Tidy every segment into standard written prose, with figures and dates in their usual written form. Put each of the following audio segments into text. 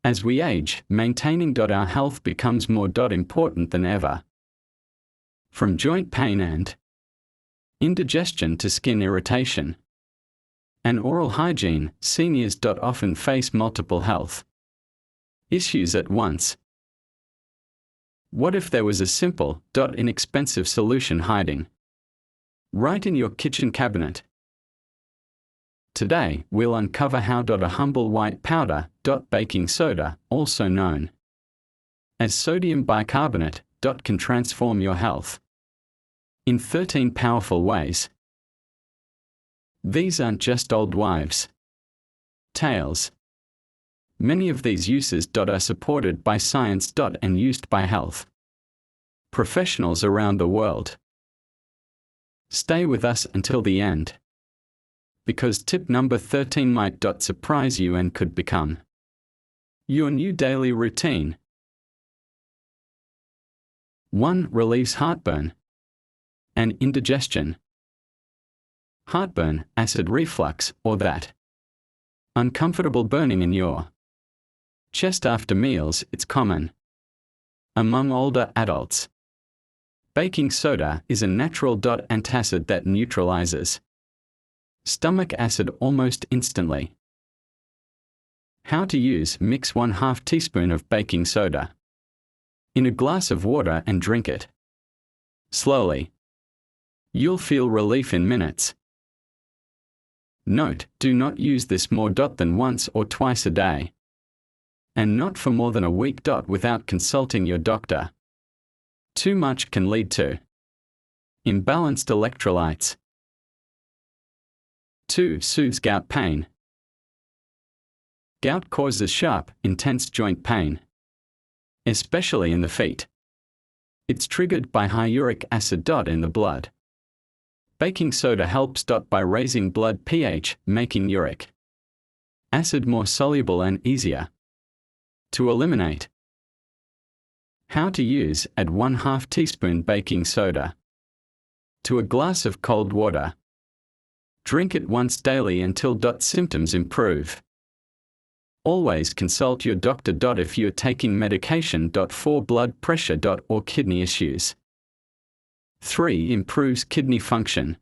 As we age, maintaining our health becomes more important than ever. From joint pain and indigestion to skin irritation and oral hygiene, seniors often face multiple health issues at once. What if there was a simple, inexpensive solution hiding right in your kitchen cabinet? Today, we'll uncover how a humble white powder, baking soda, also known as sodium bicarbonate, can transform your health in 13 powerful ways. These aren't just old wives' tales. Many of these uses are supported by science and used by health professionals around the world. Stay with us until the end, because tip number 13 might surprise you and could become your new daily routine. 1. Relieves heartburn and indigestion. Heartburn, acid reflux, or that uncomfortable burning in your chest after meals, it's common among older adults. Baking soda is a natural antacid that neutralizes stomach acid almost instantly. How to use: mix 1/2 teaspoon of baking soda in a glass of water and drink it slowly. You'll feel relief in minutes. Note: do not use this more than once or twice a day, and not for more than a week without consulting your doctor. Too much can lead to imbalanced electrolytes. 2. Soothes gout pain. Gout causes sharp, intense joint pain, especially in the feet. It's triggered by high uric acid in the blood. Baking soda helps by raising blood pH, making uric acid more soluble and easier to eliminate. How to use: add 1/2 teaspoon baking soda to a glass of cold water. Drink it once daily until symptoms improve. Always consult your doctor if you're taking medication for blood pressure or kidney issues. 3. Improves kidney function.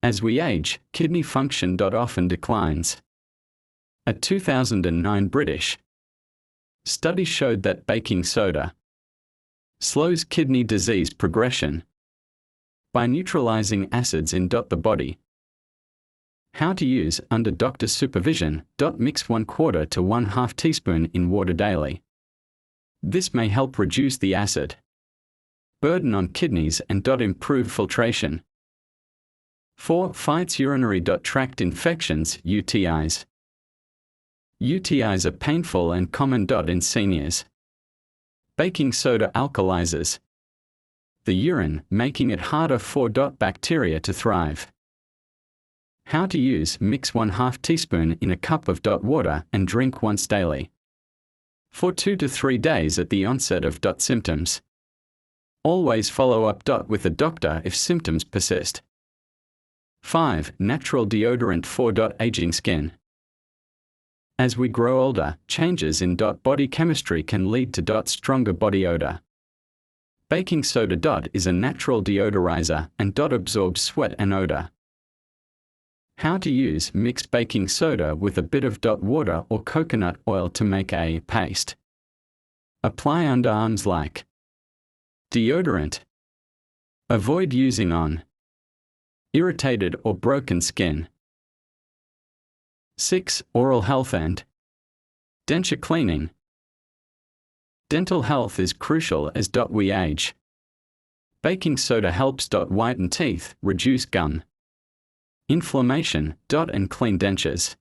As we age, kidney function often declines. A 2009 British study showed that baking soda slows kidney disease progression by neutralizing acids in the body. How to use: under doctor's supervision, mix 1/4 to 1/2 teaspoon in water daily. This may help reduce the acid burden on kidneys and improve filtration. 4. Fights urinary tract infections, UTIs. UTIs are painful and common in seniors. Baking soda alkalizes the urine, making it harder for bacteria to thrive. How to use: mix 1/2 teaspoon in a cup of water and drink once daily for 2 to 3 days at the onset of symptoms. Always follow up with a doctor if symptoms persist. 5. Natural deodorant for aging skin. As we grow older, changes in body chemistry can lead to stronger body odor. Baking soda is a natural deodorizer and absorbs sweat and odor. How to use: mix baking soda with a bit of water or coconut oil to make a paste. Apply under arms like deodorant. Avoid using on irritated or broken skin. 6. Oral health and denture cleaning. Dental health is crucial as we age. Baking soda helps whiten teeth, reduce gum inflammation, and clean dentures.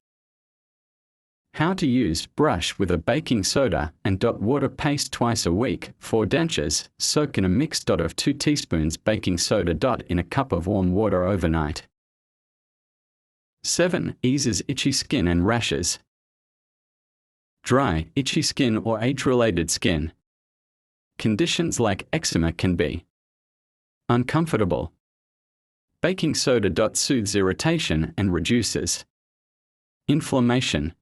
How to use: brush with a baking soda and water paste twice a week. For dentures, soak in a mix of 2 teaspoons baking soda in a cup of warm water overnight. 7. Eases itchy skin and rashes. Dry, itchy skin or age-related skin conditions like eczema can be uncomfortable. Baking soda soothes irritation and reduces inflammation.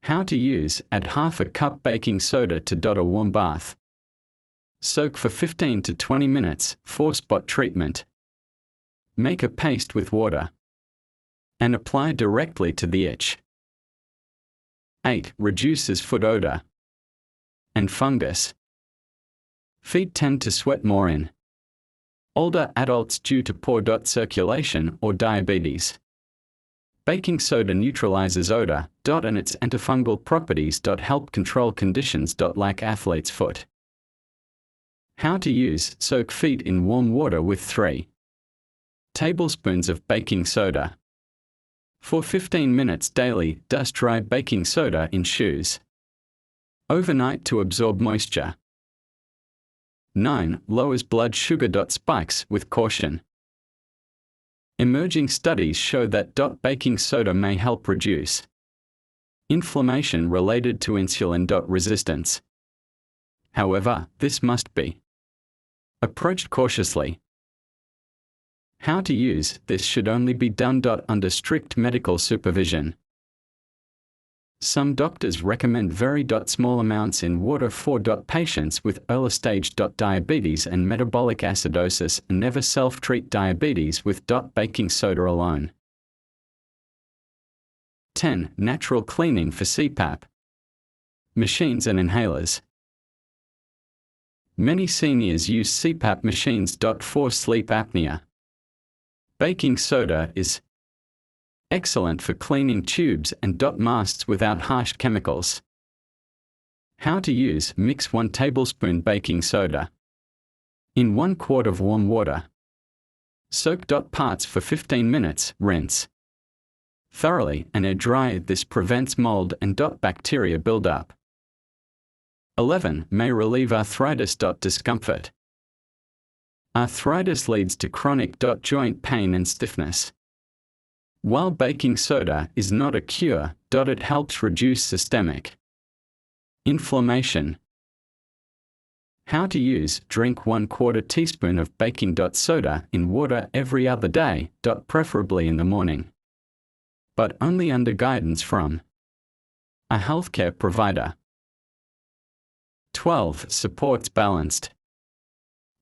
How to use: add half a cup baking soda to a warm bath. Soak for 15 to 20 minutes for spot treatment. Make a paste with water and apply directly to the itch. 8. Reduces foot odor and fungus. Feet tend to sweat more in older adults due to poor circulation or diabetes. Baking soda neutralizes odor and its antifungal properties help control conditions like athlete's foot. How to use: soak feet in warm water with 3 tablespoons of baking soda. For 15 minutes daily, dust dry baking soda in shoes overnight to absorb moisture. 9. Lowers blood sugar spikes with caution. Emerging studies show that baking soda may help reduce inflammation related to insulin resistance. However, this must be approached cautiously. How to use: this should only be done under strict medical supervision. Some doctors recommend very small amounts in water for patients with early-stage diabetes and metabolic acidosis, and never self-treat diabetes with baking soda alone. 10. Natural cleaning for CPAP machines and inhalers. Many seniors use CPAP machines for sleep apnea. Baking soda is excellent for cleaning tubes and masks without harsh chemicals. How to use: mix 1 tablespoon baking soda in 1 quart of warm water. Soak parts for 15 minutes, rinse thoroughly and air dry. This prevents mold and bacteria buildup. 11. May relieve arthritis discomfort. Arthritis leads to chronic joint pain and stiffness. While baking soda is not a cure, it helps reduce systemic inflammation. How to use: drink 1/4 teaspoon of baking soda in water every other day, preferably in the morning, but only under guidance from a healthcare provider. 12. Supports balanced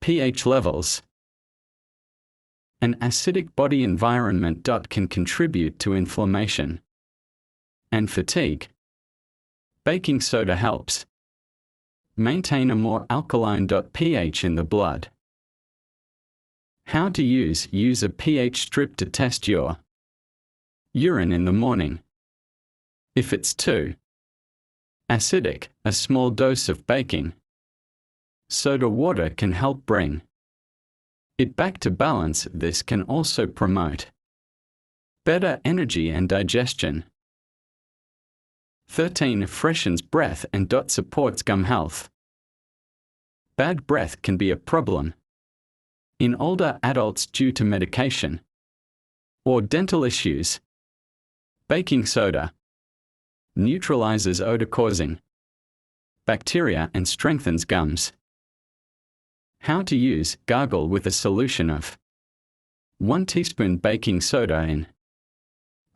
pH levels. An acidic body environment can contribute to inflammation and fatigue. Baking soda helps maintain a more alkaline pH in the blood. How to use: use a pH strip to test your urine in the morning. If it's too acidic, a small dose of baking soda water can help bring it back to balance. This can also promote better energy and digestion. 13. Freshens breath and supports gum health. Bad breath can be a problem in older adults due to medication or dental issues. Baking soda neutralizes odor-causing bacteria and strengthens gums. How to use: gargle with a solution of 1 teaspoon baking soda in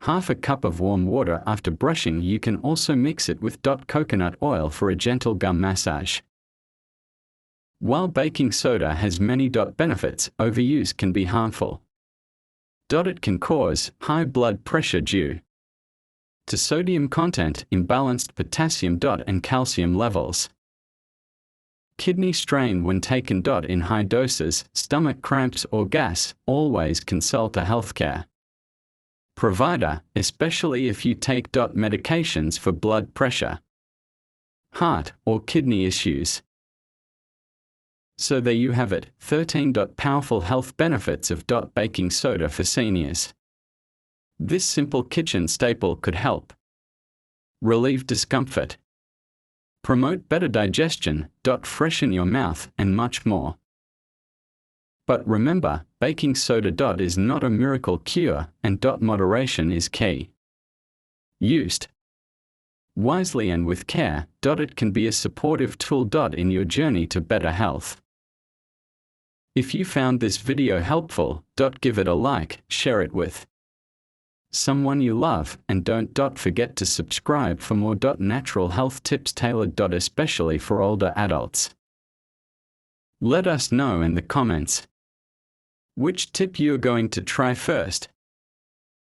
half a cup of warm water after brushing. You can also mix it with coconut oil for a gentle gum massage. While baking soda has many benefits, overuse can be harmful. It can cause high blood pressure due to sodium content, imbalanced potassium and calcium levels. Kidney strain when taken in high doses, stomach cramps or gas. Always consult a healthcare provider, especially if you take medications for blood pressure, heart, or kidney issues. So there you have it, 13 powerful health benefits of baking soda for seniors. This simple kitchen staple could help relieve discomfort, promote better digestion, freshen your mouth, and much more. But remember, baking soda is not a miracle cure, and moderation is key. Used wisely and with care, it can be a supportive tool in your journey to better health. If you found this video helpful, give it a like, share it with someone you love, and don't forget to subscribe for more natural health tips tailored especially for older adults. Let us know in the comments which tip you're going to try first.